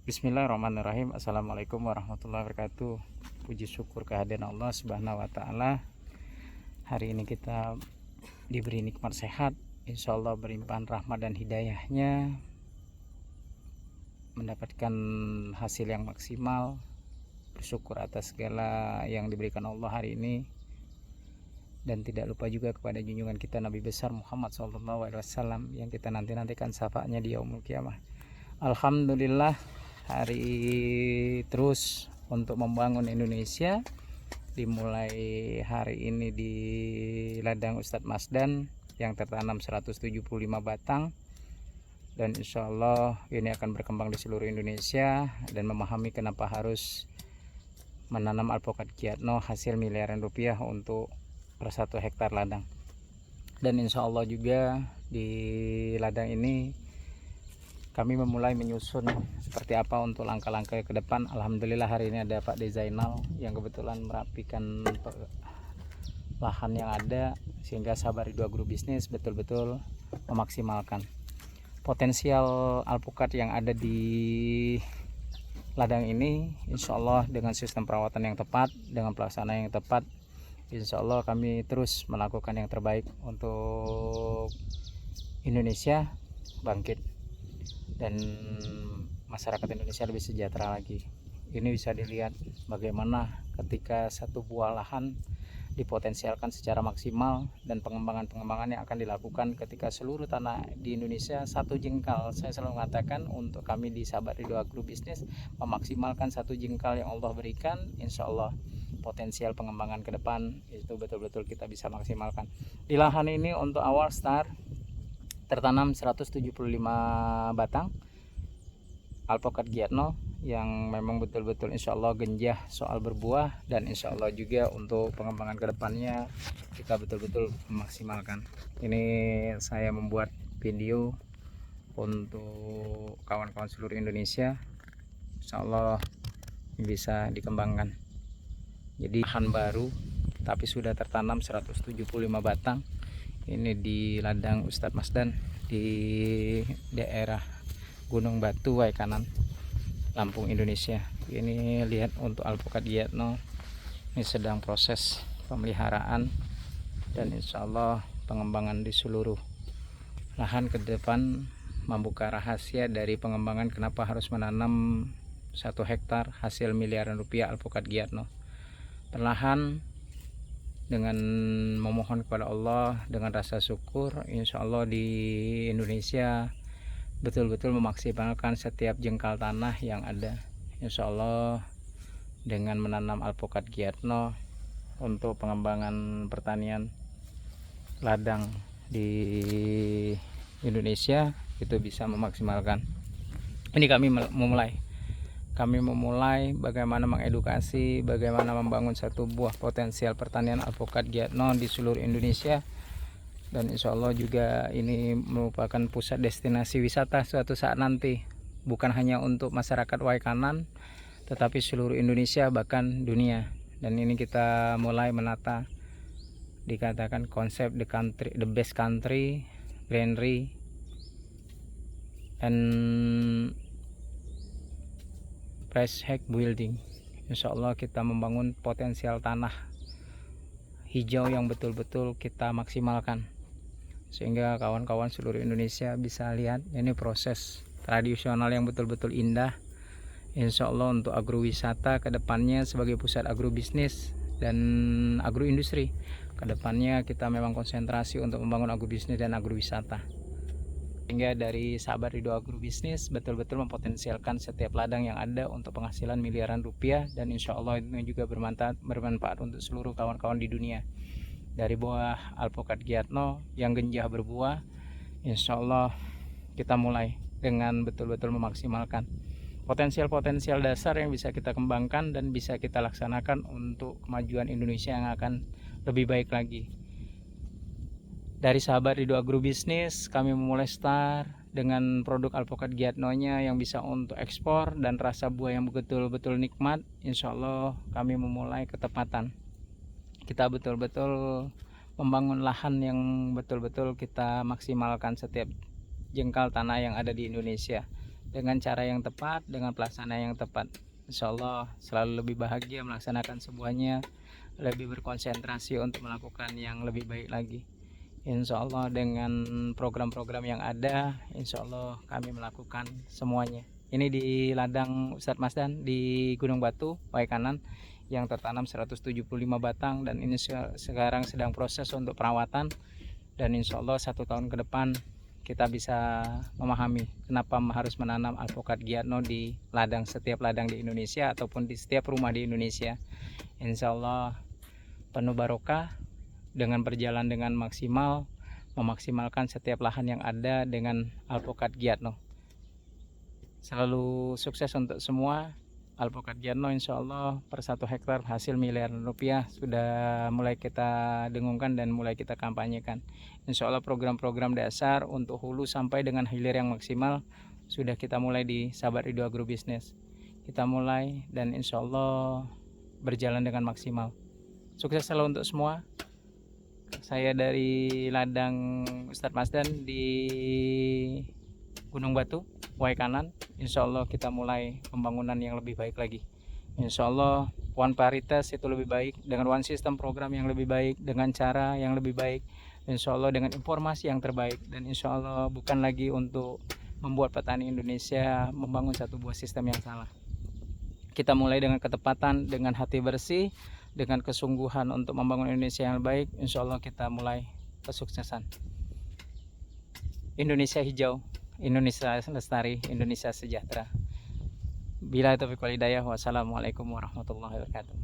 Bismillahirrahmanirrahim. Assalamualaikum warahmatullahi wabarakatuh. Puji syukur kehadiran Allah Subhanahu wa Ta'ala. Hari ini kita diberi nikmat sehat, insya Allah berimpahan rahmat dan hidayahnya, mendapatkan hasil yang maksimal. Bersyukur atas segala yang diberikan Allah hari ini, dan tidak lupa juga kepada junjungan kita Nabi besar Muhammad SAW yang kita nantikan syafaatnya di yaumul kiamah. Alhamdulillah, hari terus untuk membangun Indonesia, dimulai hari ini di ladang Ustadz Masdan yang tertanam 175 batang, dan insya Allah ini akan berkembang di seluruh Indonesia, dan memahami kenapa harus menanam alpukat Giatno hasil miliaran rupiah untuk per 1 hektar ladang. Dan insya Allah juga di ladang ini kami memulai menyusun seperti apa untuk langkah-langkah ke depan. Alhamdulillah hari ini ada Pak Dezainal yang kebetulan merapikan lahan yang ada, sehingga Sabar Ridho Agrobisnis betul-betul memaksimalkan potensial alpukat yang ada di ladang ini. Insya Allah dengan sistem perawatan yang tepat, dengan pelaksanaan yang tepat, insya Allah kami terus melakukan yang terbaik untuk Indonesia bangkit dan masyarakat Indonesia lebih sejahtera lagi. Ini bisa dilihat bagaimana ketika satu buah lahan dipotensialkan secara maksimal, dan pengembangan yang akan dilakukan ketika seluruh tanah di Indonesia satu jengkal. Saya selalu mengatakan untuk kami di Sabar Ridho Agrobisnis memaksimalkan satu jengkal yang Allah berikan, insya Allah potensial pengembangan ke depan itu betul-betul kita bisa maksimalkan. Di lahan ini untuk awal start tertanam 175 batang alpukat Giatno yang memang betul-betul insya Allah genjah soal berbuah, dan insya Allah juga untuk pengembangan kedepannya kita betul-betul memaksimalkan. Ini saya membuat video untuk kawan-kawan seluruh Indonesia, insya Allah bisa dikembangkan. Jadi lahan baru tapi sudah tertanam 175 batang. Ini di ladang Ustadz Masdan di daerah Gunung Batu, Waikanan, Lampung, Indonesia. Ini lihat untuk alpukat Giatno, ini sedang proses pemeliharaan dan insya Allah pengembangan di seluruh lahan ke depan, membuka rahasia dari pengembangan kenapa harus menanam 1 hektar hasil miliaran rupiah alpukat Giatno. Perlahan, dengan memohon kepada Allah, dengan rasa syukur, insya Allah di Indonesia betul-betul memaksimalkan setiap jengkal tanah yang ada. Insya Allah dengan menanam alpukat Giatno untuk pengembangan pertanian ladang di Indonesia itu bisa memaksimalkan. Ini kami memulai bagaimana mengedukasi, bagaimana membangun satu buah potensial pertanian alpukat Giatno di seluruh Indonesia, dan insya Allah juga ini merupakan pusat destinasi wisata suatu saat nanti, bukan hanya untuk masyarakat Waikanan tetapi seluruh Indonesia bahkan dunia. Dan ini kita mulai menata, dikatakan konsep the best country greenery and fresh hek building. Insya Allah kita membangun potensial tanah hijau yang betul-betul kita maksimalkan, sehingga kawan-kawan seluruh Indonesia bisa lihat ini proses tradisional yang betul-betul indah. Insya Allah untuk agrowisata kedepannya sebagai pusat agrobisnis dan agroindustri, kedepannya kita memang konsentrasi untuk membangun agrobisnis dan agrowisata, sehingga dari Sabar Ridho Agrobisnis betul-betul mempotensialkan setiap ladang yang ada untuk penghasilan miliaran rupiah, dan insya Allah itu juga bermanfaat untuk seluruh kawan-kawan di dunia. Dari buah alpukat Giatno yang genjah berbuah, insya Allah kita mulai dengan betul-betul memaksimalkan potensial dasar yang bisa kita kembangkan dan bisa kita laksanakan untuk kemajuan Indonesia yang akan lebih baik lagi. Dari Sabar Ridho Agrobisnis kami memulai start dengan produk alpukat Giatno-nya yang bisa untuk ekspor dan rasa buah yang betul-betul nikmat. Insya Allah kami memulai ketepatan. Kita betul-betul membangun lahan yang betul-betul kita maksimalkan setiap jengkal tanah yang ada di Indonesia. dengan cara yang tepat, dengan pelaksanaan yang tepat. Insya Allah selalu lebih bahagia melaksanakan semuanya, lebih berkonsentrasi untuk melakukan yang lebih baik lagi. Insya Allah dengan program-program yang ada, insya Allah kami melakukan semuanya. Ini di ladang Ustadz Masdan di Gunung Batu, Waikanan, yang tertanam 175 batang, dan ini sekarang sedang proses untuk perawatan, dan insya Allah 1 tahun ke depan kita bisa memahami kenapa harus menanam alpukat Giatno di setiap ladang di Indonesia ataupun di setiap rumah di Indonesia. Insya Allah penuh barokah dengan berjalan dengan maksimal, memaksimalkan setiap lahan yang ada dengan alpukat Giatno. Selalu sukses untuk semua. Alpukat Giatno insya Allah per 1 hektar hasil miliaran rupiah sudah mulai kita dengungkan dan mulai kita kampanyekan. Insya Allah program-program dasar untuk hulu sampai dengan hilir yang maksimal sudah kita mulai di Sahabat Ridho Agrobisnis. Kita mulai dan insya Allah berjalan dengan maksimal. Sukses selalu untuk semua. Saya dari ladang Ustadz Masdan di Gunung Batu, Waikanan. Insya Allah kita mulai pembangunan yang lebih baik lagi. Insya Allah one paritas itu lebih baik, dengan one system program yang lebih baik, dengan cara yang lebih baik, insya Allah dengan informasi yang terbaik, dan insya Allah bukan lagi untuk membuat petani Indonesia membangun satu buah sistem yang salah. Kita mulai dengan ketepatan, dengan hati bersih, dengan kesungguhan untuk membangun Indonesia yang baik. Insya Allah kita mulai kesuksesan. Indonesia hijau, Indonesia lestari, Indonesia sejahtera. Bila taufiq wal hidayah, wassalamualaikum warahmatullahi wabarakatuh.